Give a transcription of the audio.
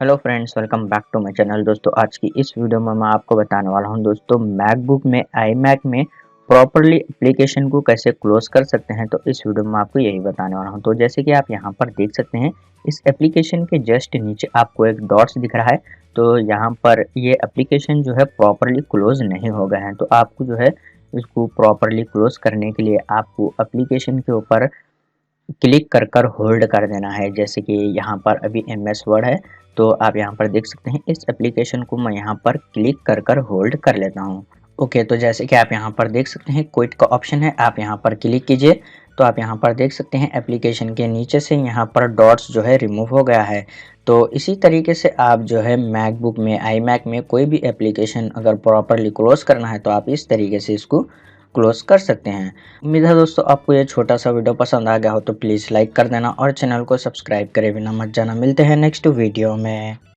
Hello friends, welcome back to my channel. दोस्तों, आज की इस वीडियो में मैं आपको बताने वाला हूं दोस्तों, मैकबुक में iMac में प्रॉपरली एप्लीकेशन को कैसे क्लोज कर सकते हैं। तो इस वीडियो में आपको यही बताने वाला हूं। तो जैसे कि आप यहां पर देख सकते हैं, इस एप्लीकेशन के जस्ट नीचे आपको एक डॉट्स दिख रहा है। तो यहां पर ये एप्लीकेशन जो है प्रॉपरली क्लोज नहीं हो गया है। तो आपको जो है इसको प्रॉपरली क्लोज करने के लिए आपको एप्लीकेशन के ऊपर क्लिक कर कर होल्ड कर देना है। जैसे कि यहाँ पर अभी MS वर्ड है, तो आप यहाँ पर देख सकते हैं इस एप्लीकेशन को मैं यहाँ पर क्लिक कर कर होल्ड कर लेता हूँ। ओके, तो जैसे कि आप यहाँ पर देख सकते हैं क्विट का ऑप्शन है, आप यहाँ पर क्लिक कीजिए। तो आप यहाँ पर देख सकते हैं एप्लीकेशन के नीचे से यहाँ पर डॉट्स जो है रिमूव हो गया है। तो इसी तरीके से आप जो है मैकबुक में iMac में कोई भी एप्लीकेशन अगर प्रॉपरली क्लोज करना है तो आप इस तरीके से इसको क्लोज कर सकते हैं। उम्मीद है दोस्तों आपको ये छोटा सा वीडियो पसंद आ गया हो, तो प्लीज़ लाइक कर देना और चैनल को सब्सक्राइब करे बिना मत जाना। मिलते हैं नेक्स्ट वीडियो में।